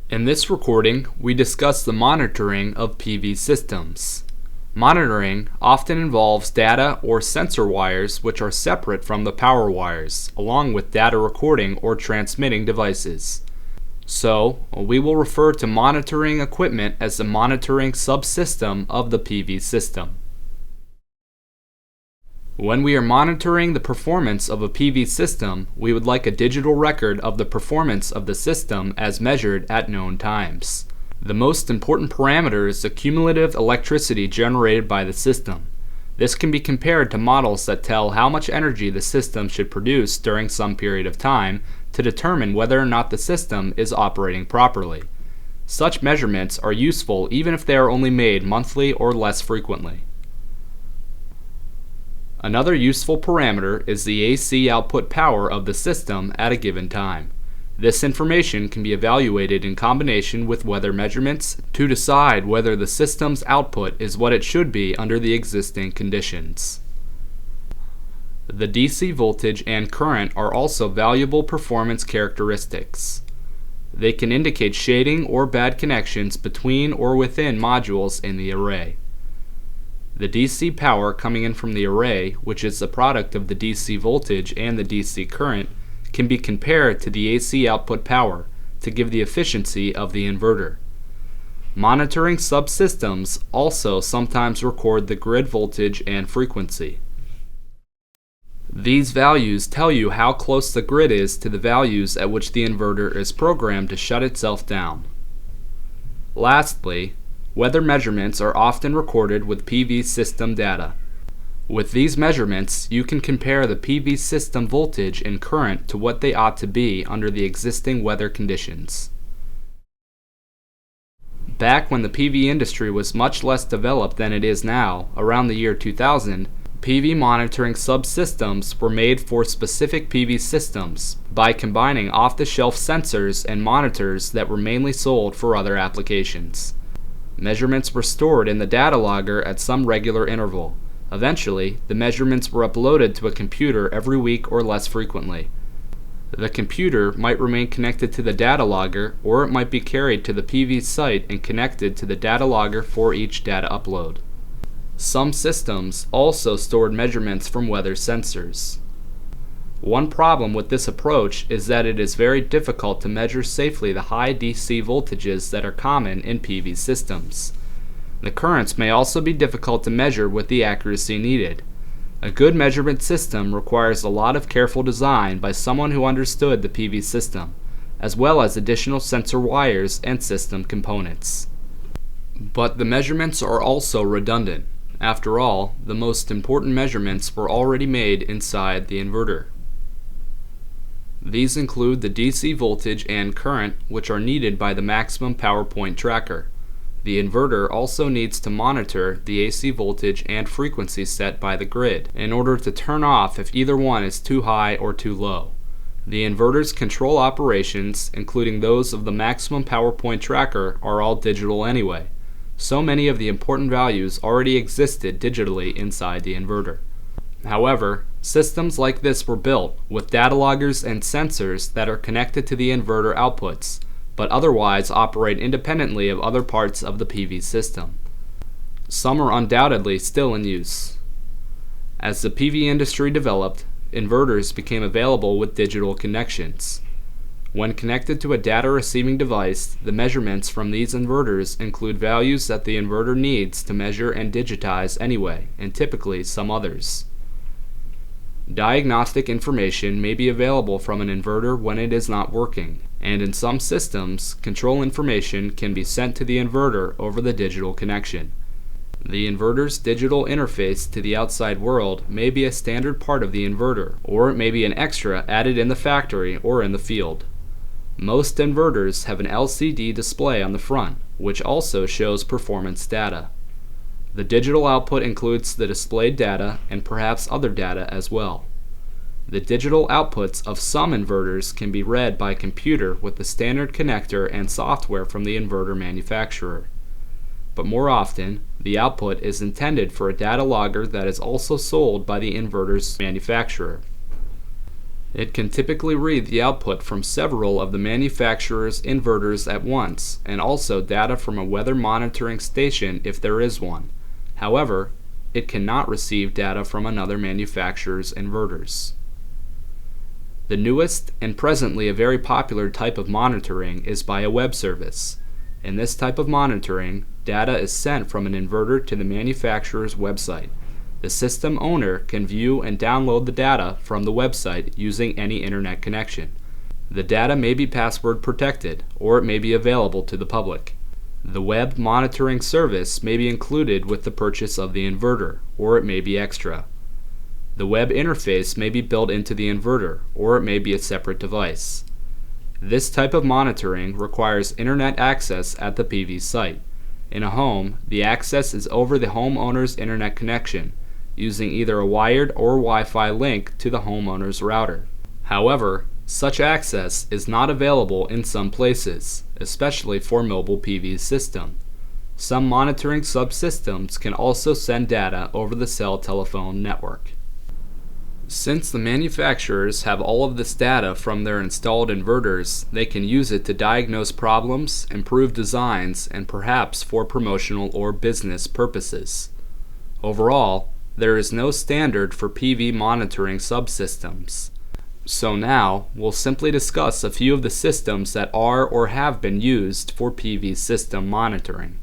In this recording, we discuss the monitoring of PV systems. Monitoring often involves data or sensor wires which are separate from the power wires, along with data recording or transmitting devices. So, we will refer to monitoring equipment as the monitoring subsystem of the PV system. When we are monitoring the performance of a PV system, we would like a digital record of the performance of the system as measured at known times. The most important parameter is the cumulative electricity generated by the system. This can be compared to models that tell how much energy the system should produce during some period of time to determine whether or not the system is operating properly. Such measurements are useful even if they are only made monthly or less frequently. Another useful parameter is the AC output power of the system at a given time. This information can be evaluated in combination with weather measurements to decide whether the system's output is what it should be under the existing conditions. The DC voltage and current are also valuable performance characteristics. They can indicate shading or bad connections between or within modules in the array. The DC power coming in from the array, which is the product of the DC voltage and the DC current, can be compared to the AC output power to give the efficiency of the inverter. Monitoring subsystems also sometimes record the grid voltage and frequency. These values tell you how close the grid is to the values at which the inverter is programmed to shut itself down. Lastly, weather measurements are often recorded with PV system data. With these measurements, you can compare the PV system voltage and current to what they ought to be under the existing weather conditions. Back when the PV industry was much less developed than it is now, around the year 2000, PV monitoring subsystems were made for specific PV systems by combining off-the-shelf sensors and monitors that were mainly sold for other applications. Measurements were stored in the data logger at some regular interval. Eventually, the measurements were uploaded to a computer every week or less frequently. The computer might remain connected to the data logger, or it might be carried to the PV site and connected to the data logger for each data upload. Some systems also stored measurements from weather sensors. One problem with this approach is that it is very difficult to measure safely the high DC voltages that are common in PV systems. The currents may also be difficult to measure with the accuracy needed. A good measurement system requires a lot of careful design by someone who understood the PV system, as well as additional sensor wires and system components. But the measurements are also redundant. After all, the most important measurements were already made inside the inverter. These include the DC voltage and current, which are needed by the maximum power point tracker. The inverter also needs to monitor the AC voltage and frequency set by the grid in order to turn off if either one is too high or too low. The inverter's control operations, including those of the maximum power point tracker, are all digital anyway. So many of the important values already existed digitally inside the inverter. However, systems like this were built with data loggers and sensors that are connected to the inverter outputs, but otherwise operate independently of other parts of the PV system. Some are undoubtedly still in use. As the PV industry developed, inverters became available with digital connections. When connected to a data receiving device, the measurements from these inverters include values that the inverter needs to measure and digitize anyway, and typically some others. Diagnostic information may be available from an inverter when it is not working, and in some systems, control information can be sent to the inverter over the digital connection. The inverter's digital interface to the outside world may be a standard part of the inverter, or it may be an extra added in the factory or in the field. Most inverters have an LCD display on the front, which also shows performance data. The digital output includes the displayed data and perhaps other data as well. The digital outputs of some inverters can be read by a computer with the standard connector and software from the inverter manufacturer. But more often, the output is intended for a data logger that is also sold by the inverter's manufacturer. It can typically read the output from several of the manufacturer's inverters at once, and also data from a weather monitoring station if there is one. However, it cannot receive data from another manufacturer's inverters. The newest and presently a very popular type of monitoring is by a web service. In this type of monitoring, data is sent from an inverter to the manufacturer's website. The system owner can view and download the data from the website using any internet connection. The data may be password protected, or it may be available to the public. The web monitoring service may be included with the purchase of the inverter, or it may be extra. The web interface may be built into the inverter, or it may be a separate device. This type of monitoring requires internet access at the PV site. In a home, the access is over the homeowner's internet connection, using either a wired or Wi-Fi link to the homeowner's router. However, such access is not available in some places, especially for mobile PV system. Some monitoring subsystems can also send data over the cell telephone network. Since the manufacturers have all of this data from their installed inverters, they can use it to diagnose problems, improve designs, and perhaps for promotional or business purposes. Overall, there is no standard for PV monitoring subsystems. So now, we'll simply discuss a few of the systems that are or have been used for PV system monitoring.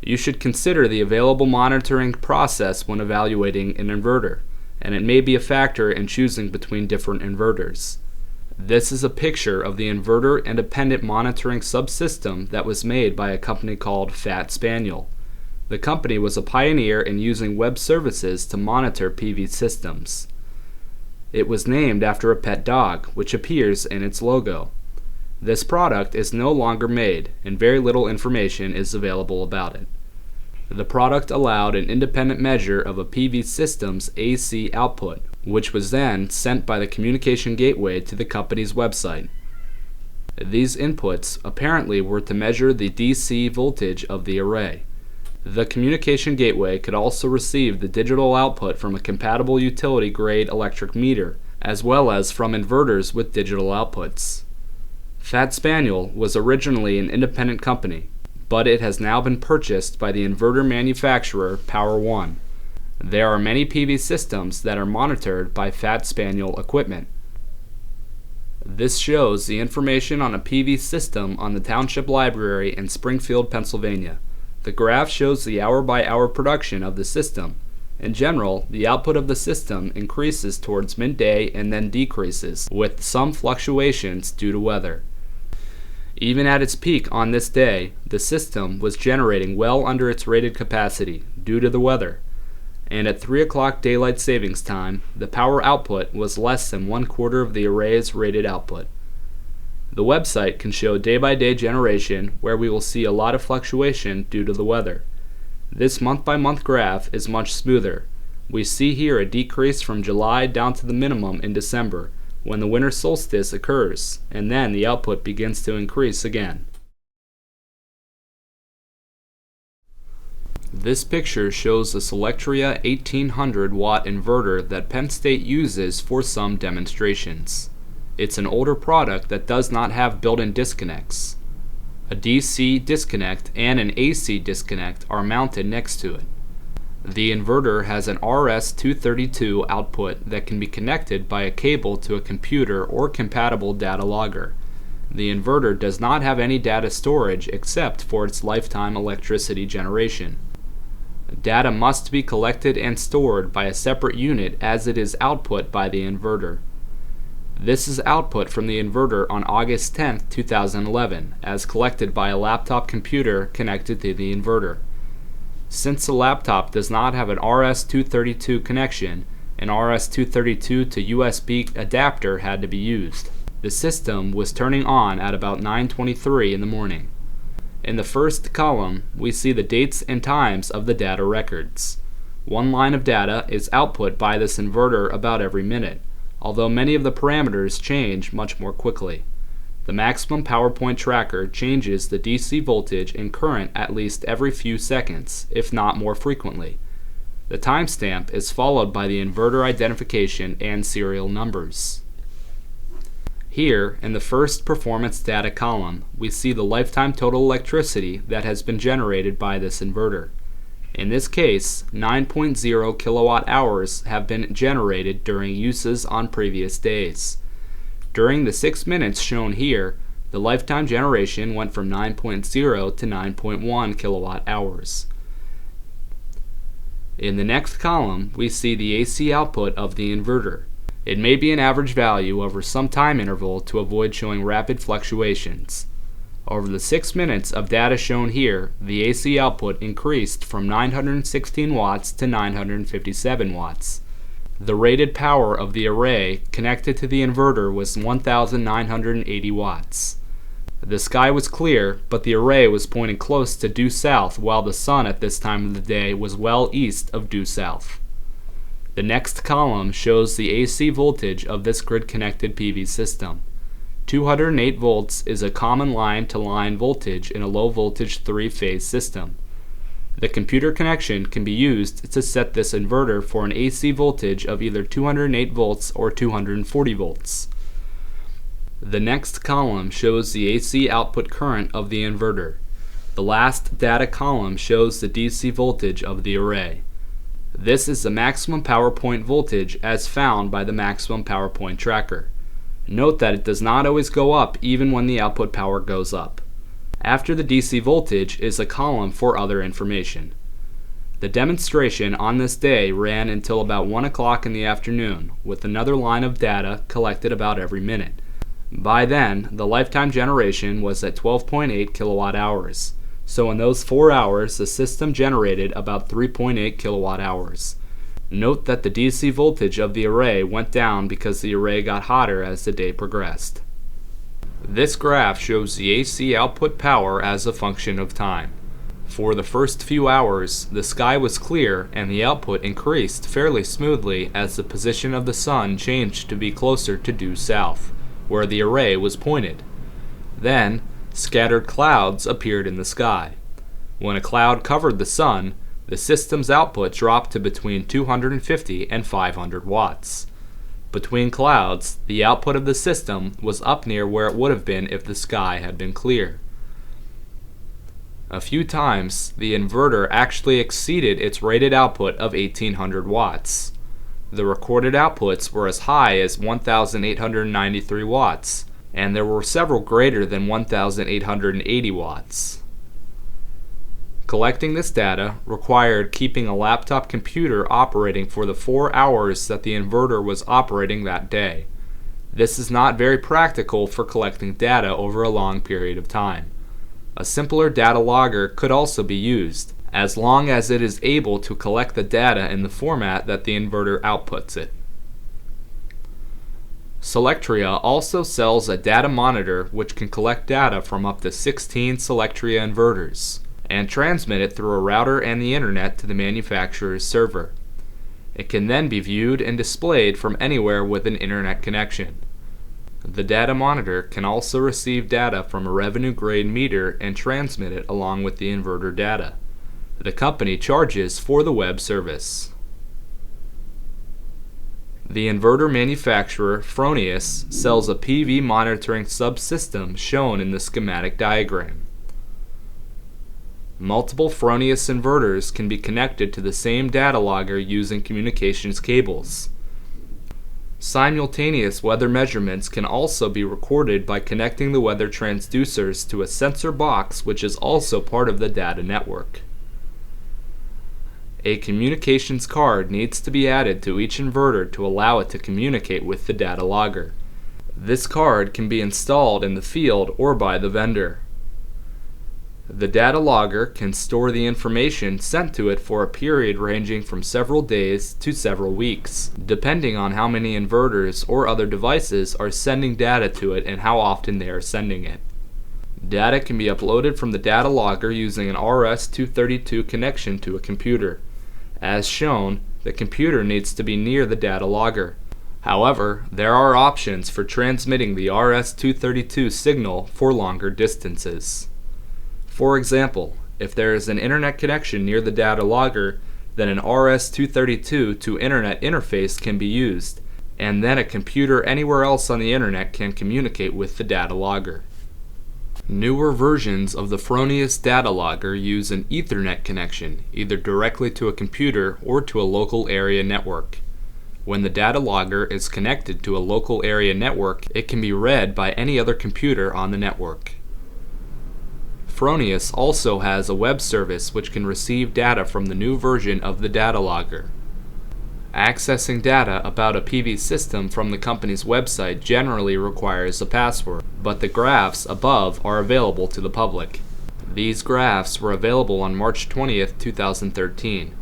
You should consider the available monitoring process when evaluating an inverter, and it may be a factor in choosing between different inverters. This is a picture of the inverter independent monitoring subsystem that was made by a company called Fat Spaniel. The company was a pioneer in using web services to monitor PV systems. It was named after a pet dog, which appears in its logo. This product is no longer made, and very little information is available about it. The product allowed an independent measure of a PV system's AC output, which was then sent by the communication gateway to the company's website. These inputs apparently were to measure the DC voltage of the array. The communication gateway could also receive the digital output from a compatible utility-grade electric meter, as well as from inverters with digital outputs. Fat Spaniel was originally an independent company, but it has now been purchased by the inverter manufacturer Power One. There are many PV systems that are monitored by Fat Spaniel equipment. This shows the information on a PV system on the Township Library in Springfield, Pennsylvania. The graph shows the hour-by-hour production of the system. In general, the output of the system increases towards midday and then decreases, with some fluctuations due to weather. Even at its peak on this day, the system was generating well under its rated capacity due to the weather, and at 3 o'clock daylight savings time, the power output was less than 1/4 of the array's rated output. The website can show day-by-day generation where we will see a lot of fluctuation due to the weather. This month-by-month graph is much smoother. We see here a decrease from July down to the minimum in December, when the winter solstice occurs, and then the output begins to increase again. This picture shows the Solectria 1800 watt inverter that Penn State uses for some demonstrations. It's an older product that does not have built-in disconnects. A DC disconnect and an AC disconnect are mounted next to it. The inverter has an RS-232 output that can be connected by a cable to a computer or compatible data logger. The inverter does not have any data storage except for its lifetime electricity generation. Data must be collected and stored by a separate unit as it is output by the inverter. This is output from the inverter on August 10, 2011, as collected by a laptop computer connected to the inverter. Since the laptop does not have an RS-232 connection, an RS-232 to USB adapter had to be used. The system was turning on at about 9:23 in the morning. In the first column, we see the dates and times of the data records. One line of data is output by this inverter about every minute, although many of the parameters change much more quickly. The maximum PowerPoint tracker changes the DC voltage and current at least every few seconds, if not more frequently. The timestamp is followed by the inverter identification and serial numbers. Here, in the first performance data column, we see the lifetime total electricity that has been generated by this inverter. In this case, 9.0 kilowatt hours have been generated during uses on previous days. During the 6 minutes shown here, the lifetime generation went from 9.0 to 9.1 kilowatt hours. In the next column, we see the AC output of the inverter. It may be an average value over some time interval to avoid showing rapid fluctuations. Over the 6 minutes of data shown here, the AC output increased from 916 watts to 957 watts. The rated power of the array connected to the inverter was 1,980 watts. The sky was clear, but the array was pointing close to due south while the sun at this time of the day was well east of due south. The next column shows the AC voltage of this grid-connected PV system. 208 volts is a common line-to-line voltage in a low-voltage three-phase system. The computer connection can be used to set this inverter for an AC voltage of either 208 volts or 240 volts. The next column shows the AC output current of the inverter. The last data column shows the DC voltage of the array. This is the maximum power point voltage as found by the maximum power point tracker. Note that it does not always go up even when the output power goes up. After the DC voltage is a column for other information. The demonstration on this day ran until about 1 o'clock in the afternoon, with another line of data collected about every minute. By then, the lifetime generation was at 12.8 kilowatt hours. So in those 4 hours, the system generated about 3.8 kilowatt hours. Note that the DC voltage of the array went down because the array got hotter as the day progressed. This graph shows the AC output power as a function of time. For the first few hours, the sky was clear and the output increased fairly smoothly as the position of the sun changed to be closer to due south, where the array was pointed. Then, scattered clouds appeared in the sky. When a cloud covered the sun, the system's output dropped to between 250 and 500 watts. Between clouds, the output of the system was up near where it would have been if the sky had been clear. A few times, the inverter actually exceeded its rated output of 1800 watts. The recorded outputs were as high as 1893 watts, and there were several greater than 1880 watts. Collecting this data required keeping a laptop computer operating for the 4 hours that the inverter was operating that day. This is not very practical for collecting data over a long period of time. A simpler data logger could also be used, as long as it is able to collect the data in the format that the inverter outputs it. Solectria also sells a data monitor which can collect data from up to 16 Solectria inverters and transmit it through a router and the internet to the manufacturer's server. It can then be viewed and displayed from anywhere with an internet connection. The data monitor can also receive data from a revenue-grade meter and transmit it along with the inverter data. The company charges for the web service. The inverter manufacturer, Fronius, sells a PV monitoring subsystem shown in the schematic diagram. Multiple Fronius inverters can be connected to the same data logger using communications cables. Simultaneous weather measurements can also be recorded by connecting the weather transducers to a sensor box which is also part of the data network. A communications card needs to be added to each inverter to allow it to communicate with the data logger. This card can be installed in the field or by the vendor. The data logger can store the information sent to it for a period ranging from several days to several weeks, depending on how many inverters or other devices are sending data to it and how often they are sending it. Data can be uploaded from the data logger using an RS-232 connection to a computer. As shown, the computer needs to be near the data logger. However, there are options for transmitting the RS-232 signal for longer distances. For example, if there is an internet connection near the data logger, then an RS-232 to Internet interface can be used, and then a computer anywhere else on the Internet can communicate with the data logger. Newer versions of the Fronius data logger use an Ethernet connection, either directly to a computer or to a local area network. When the data logger is connected to a local area network, it can be read by any other computer on the network. Fronius also has a web service which can receive data from the new version of the data logger. Accessing data about a PV system from the company's website generally requires a password, but the graphs above are available to the public. These graphs were available on March 20th, 2013.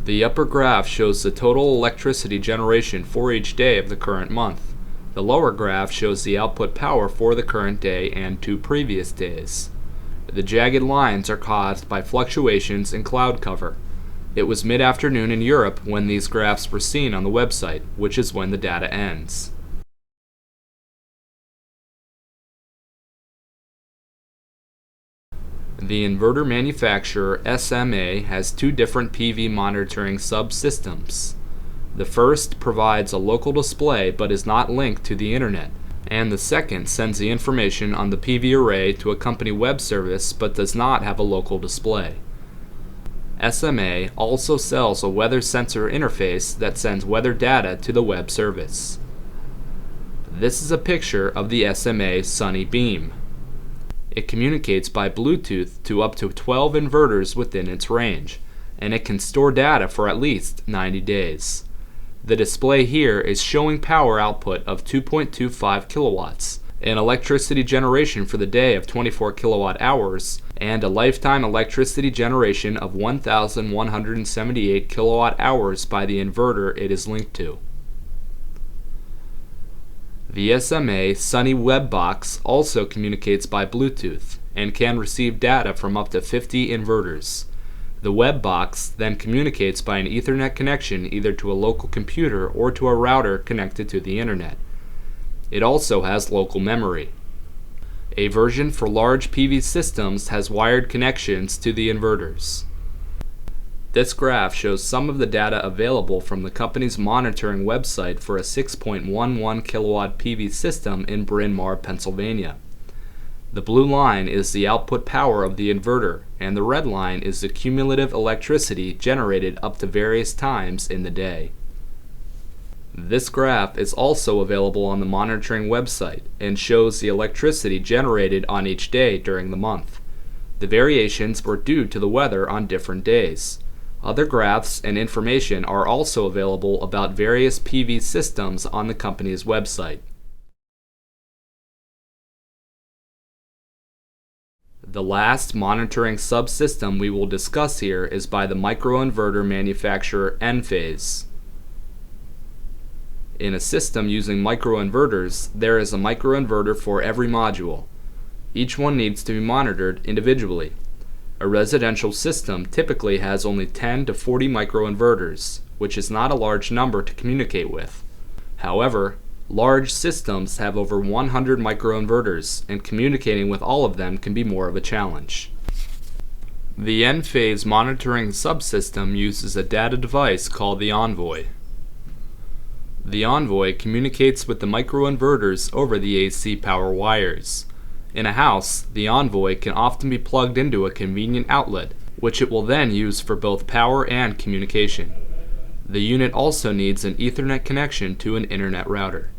The upper graph shows the total electricity generation for each day of the current month. The lower graph shows the output power for the current day and 2 previous days. The jagged lines are caused by fluctuations in cloud cover. It was mid-afternoon in Europe when these graphs were seen on the website, which is when the data ends. The inverter manufacturer SMA has 2 different PV monitoring subsystems. The first provides a local display but is not linked to the Internet, and the second sends the information on the PV array to a company web service but does not have a local display. SMA also sells a weather sensor interface that sends weather data to the web service. This is a picture of the SMA Sunny Beam. It communicates by Bluetooth to up to 12 inverters within its range, and it can store data for at least 90 days. The display here is showing power output of 2.25 kilowatts, an electricity generation for the day of 24 kilowatt hours, and a lifetime electricity generation of 1,178 kilowatt hours by the inverter it is linked to. The SMA Sunny WebBox also communicates by Bluetooth and can receive data from up to 50 inverters. The WebBox then communicates by an Ethernet connection either to a local computer or to a router connected to the Internet. It also has local memory. A version for large PV systems has wired connections to the inverters. This graph shows some of the data available from the company's monitoring website for a 6.11 kilowatt PV system in Bryn Mawr, Pennsylvania. The blue line is the output power of the inverter, and the red line is the cumulative electricity generated up to various times in the day. This graph is also available on the monitoring website and shows the electricity generated on each day during the month. The variations were due to the weather on different days. Other graphs and information are also available about various PV systems on the company's website. The last monitoring subsystem we will discuss here is by the microinverter manufacturer Enphase. In a system using microinverters, there is a microinverter for every module. Each one needs to be monitored individually. A residential system typically has only 10 to 40 microinverters, which is not a large number to communicate with. However, large systems have over 100 microinverters, and communicating with all of them can be more of a challenge. The Enphase monitoring subsystem uses a data device called the Envoy. The Envoy communicates with the microinverters over the AC power wires. In a house, the Envoy can often be plugged into a convenient outlet, which it will then use for both power and communication. The unit also needs an Ethernet connection to an internet router.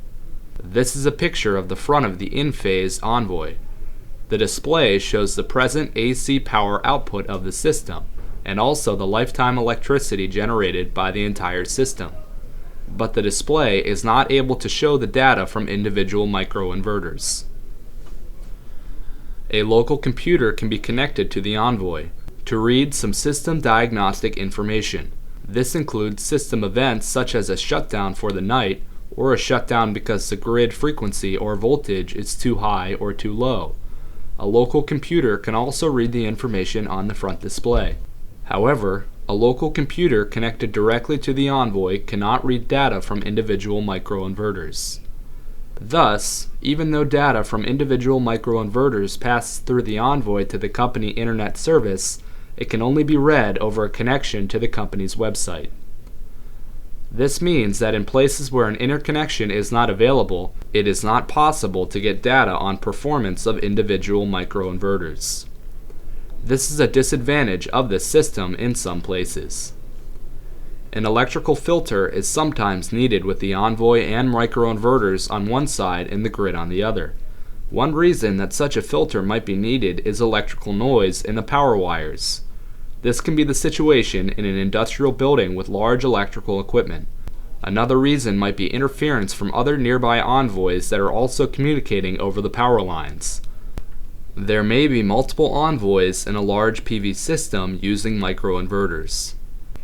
This is a picture of the front of the Enphase Envoy. The display shows the present AC power output of the system, and also the lifetime electricity generated by the entire system. But the display is not able to show the data from individual microinverters. A local computer can be connected to the Envoy to read some system diagnostic information. This includes system events such as a shutdown for the night, or a shutdown because the grid frequency or voltage is too high or too low. A local computer can also read the information on the front display. However, a local computer connected directly to the Envoy cannot read data from individual microinverters. Thus, even though data from individual microinverters passes through the Envoy to the company internet service, it can only be read over a connection to the company's website. This means that in places where an interconnection is not available, it is not possible to get data on performance of individual microinverters. This is a disadvantage of this system in some places. An electrical filter is sometimes needed with the Envoy and microinverters on one side and the grid on the other. One reason that such a filter might be needed is electrical noise in the power wires. This can be the situation in an industrial building with large electrical equipment. Another reason might be interference from other nearby Envoys that are also communicating over the power lines. There may be multiple Envoys in a large PV system using microinverters.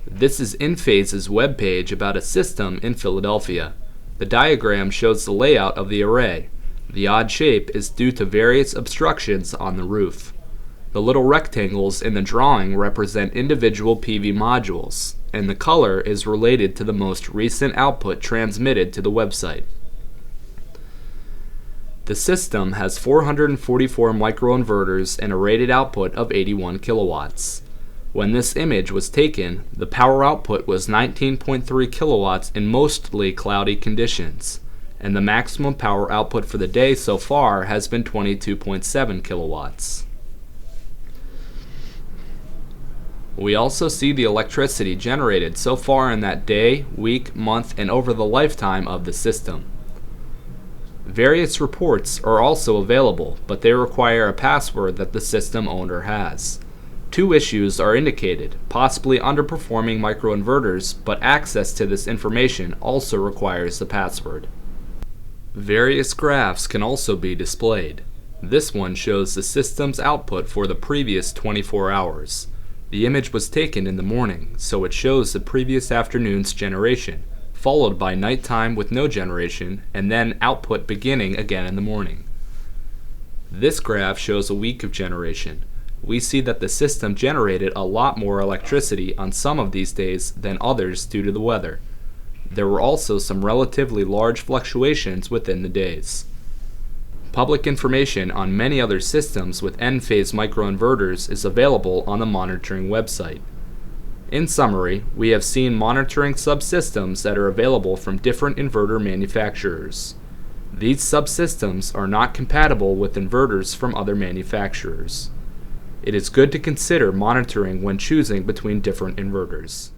This is Enphase's webpage about a system in Philadelphia. The diagram shows the layout of the array. The odd shape is due to various obstructions on the roof. The little rectangles in the drawing represent individual PV modules, and the color is related to the most recent output transmitted to the website. The system has 444 microinverters and a rated output of 81 kilowatts. When this image was taken, the power output was 19.3 kilowatts in mostly cloudy conditions, and the maximum power output for the day so far has been 22.7 kilowatts. We also see the electricity generated so far in that day, week, month, and over the lifetime of the system. Various reports are also available, but they require a password that the system owner has. Two issues are indicated, possibly underperforming microinverters, but access to this information also requires the password. Various graphs can also be displayed. This one shows the system's output for the previous 24 hours. The image was taken in the morning, so it shows the previous afternoon's generation, followed by nighttime with no generation, and then output beginning again in the morning. This graph shows a week of generation. We see that the system generated a lot more electricity on some of these days than others due to the weather. There were also some relatively large fluctuations within the days. Public information on many other systems with Enphase microinverters is available on the monitoring website. In summary, we have seen monitoring subsystems that are available from different inverter manufacturers. These subsystems are not compatible with inverters from other manufacturers. It is good to consider monitoring when choosing between different inverters.